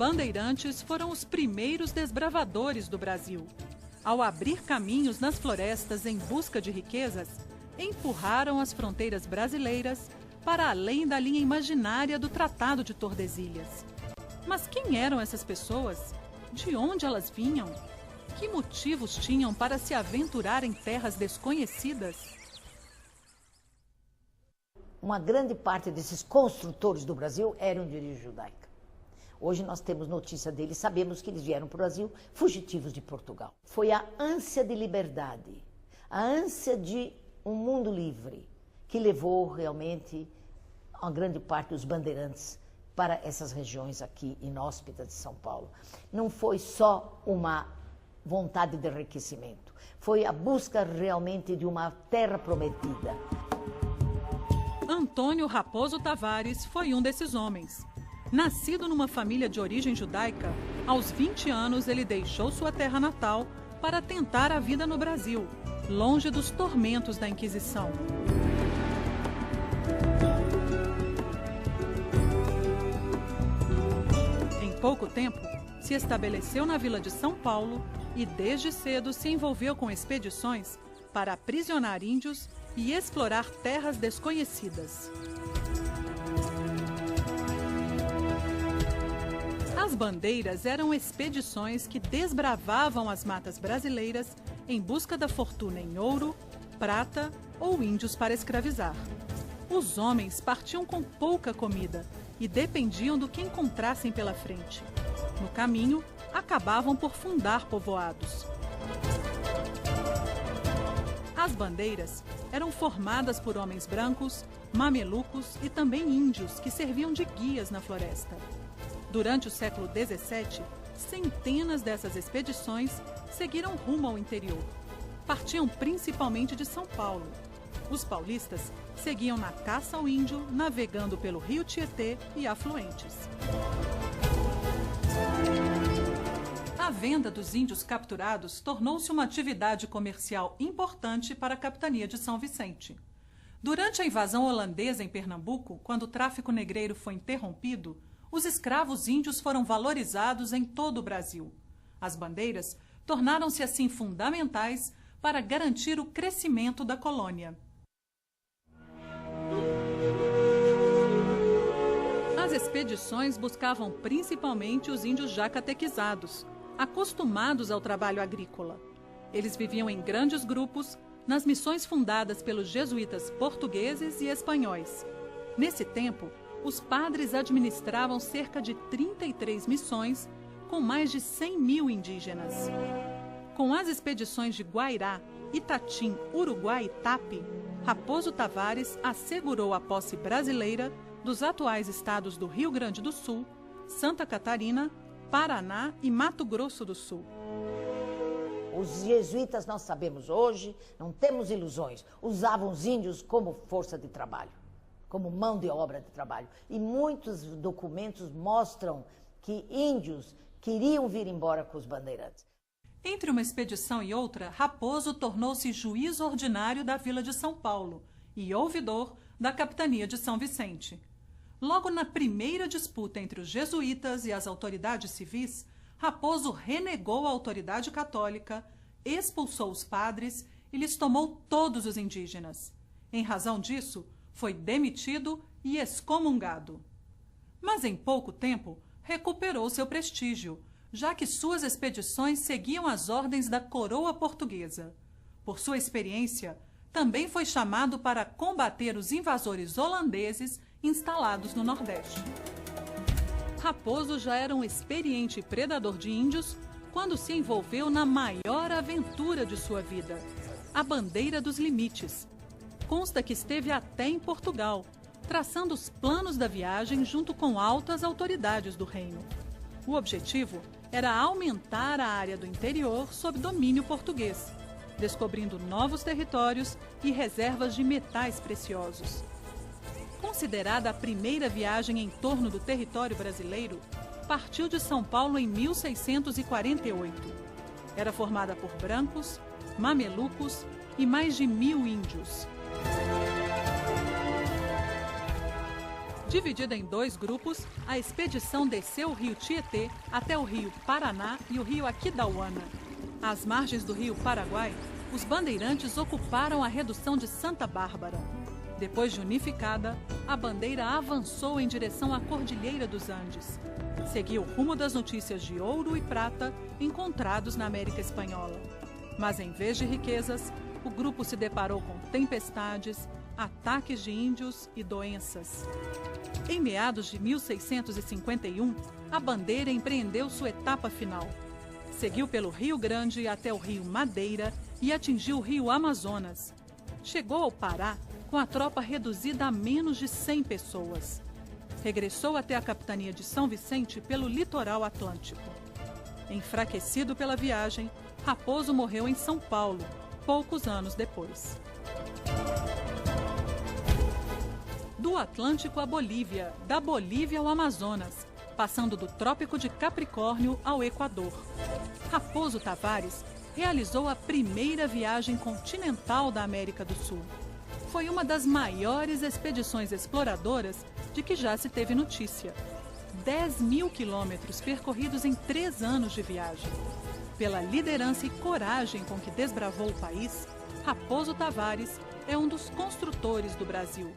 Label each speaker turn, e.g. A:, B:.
A: bandeirantes foram os primeiros desbravadores do Brasil. Ao abrir caminhos nas florestas em busca de riquezas, empurraram as fronteiras brasileiras para além da linha imaginária do Tratado de Tordesilhas. Mas quem eram essas pessoas? De onde elas vinham? Que motivos tinham para se aventurar em terras desconhecidas?
B: Uma grande parte desses construtores do Brasil eram de origem judaica. Hoje nós temos notícia deles, sabemos que eles vieram para o Brasil fugitivos de Portugal. Foi a ânsia de liberdade, a ânsia de um mundo livre, que levou realmente a grande parte dos bandeirantes para essas regiões aqui inóspitas de São Paulo. Não foi só uma vontade de enriquecimento, foi a busca realmente de uma terra prometida.
A: Antônio Raposo Tavares foi um desses homens. Nascido numa família de origem judaica, aos 20 anos ele deixou sua terra natal para tentar a vida no Brasil, longe dos tormentos da Inquisição. Em pouco tempo, se estabeleceu na vila de São Paulo e desde cedo se envolveu com expedições para aprisionar índios e explorar terras desconhecidas. As bandeiras eram expedições que desbravavam as matas brasileiras em busca da fortuna em ouro, prata ou índios para escravizar. Os homens partiam com pouca comida e dependiam do que encontrassem pela frente. No caminho, acabavam por fundar povoados. As bandeiras eram formadas por homens brancos, mamelucos e também índios que serviam de guias na floresta. Durante o século XVII, centenas dessas expedições seguiram rumo ao interior. Partiam principalmente de São Paulo. Os paulistas seguiam na caça ao índio, navegando pelo rio Tietê e afluentes. A venda dos índios capturados tornou-se uma atividade comercial importante para a capitania de São Vicente. Durante a invasão holandesa em Pernambuco, quando o tráfico negreiro foi interrompido, os escravos índios foram valorizados em todo o Brasil. As bandeiras tornaram-se assim fundamentais para garantir o crescimento da colônia. As expedições buscavam principalmente os índios já catequizados, acostumados ao trabalho agrícola. Eles viviam em grandes grupos nas missões fundadas pelos jesuítas portugueses e espanhóis. Nesse tempo, os padres administravam cerca de 33 missões, com mais de 100 mil indígenas. Com as expedições de Guairá, Itatim, Uruguai e Tapi, Raposo Tavares assegurou a posse brasileira dos atuais estados do Rio Grande do Sul, Santa Catarina, Paraná e Mato Grosso do Sul.
B: Os jesuítas, nós sabemos hoje, não temos ilusões, usavam os índios como força de trabalho, como mão de obra de trabalho. E muitos documentos mostram que índios queriam vir embora com os bandeirantes.
A: Entre uma expedição e outra, Raposo tornou-se juiz ordinário da vila de São Paulo e ouvidor da capitania de São Vicente. Logo na primeira disputa entre os jesuítas e as autoridades civis, Raposo renegou a autoridade católica, expulsou os padres e lhes tomou todos os indígenas. Em razão disso, foi demitido e excomungado. Mas em pouco tempo, recuperou seu prestígio, já que suas expedições seguiam as ordens da coroa portuguesa. Por sua experiência, também foi chamado para combater os invasores holandeses instalados no Nordeste. Raposo já era um experiente predador de índios quando se envolveu na maior aventura de sua vida, a Bandeira dos Limites. Consta que esteve até em Portugal, traçando os planos da viagem junto com altas autoridades do reino. O objetivo era aumentar a área do interior sob domínio português, descobrindo novos territórios e reservas de metais preciosos. Considerada a primeira viagem em torno do território brasileiro, partiu de São Paulo em 1648. Era formada por brancos, mamelucos e mais de 1000 índios. Dividida em 2 grupos, a expedição desceu o rio Tietê até o rio Paraná e o rio Aquidauana. Às margens do rio Paraguai, os bandeirantes ocuparam a redução de Santa Bárbara. Depois de unificada, a bandeira avançou em direção à Cordilheira dos Andes. Seguiu o rumo das notícias de ouro e prata encontrados na América Espanhola. Mas em vez de riquezas, o grupo se deparou com tempestades, ataques de índios e doenças. Em meados de 1651, a bandeira empreendeu sua etapa final. Seguiu pelo Rio Grande até o Rio Madeira e atingiu o Rio Amazonas. Chegou ao Pará com a tropa reduzida a menos de 100 pessoas. Regressou até a capitania de São Vicente pelo litoral atlântico. Enfraquecido pela viagem, Raposo morreu em São Paulo, poucos anos depois. Do Atlântico à Bolívia, da Bolívia ao Amazonas, passando do Trópico de Capricórnio ao Equador. Raposo Tavares realizou a primeira viagem continental da América do Sul. Foi uma das maiores expedições exploradoras de que já se teve notícia. 10.000 quilômetros percorridos em 3 anos de viagem. Pela liderança e coragem com que desbravou o país, Raposo Tavares é um dos construtores do Brasil.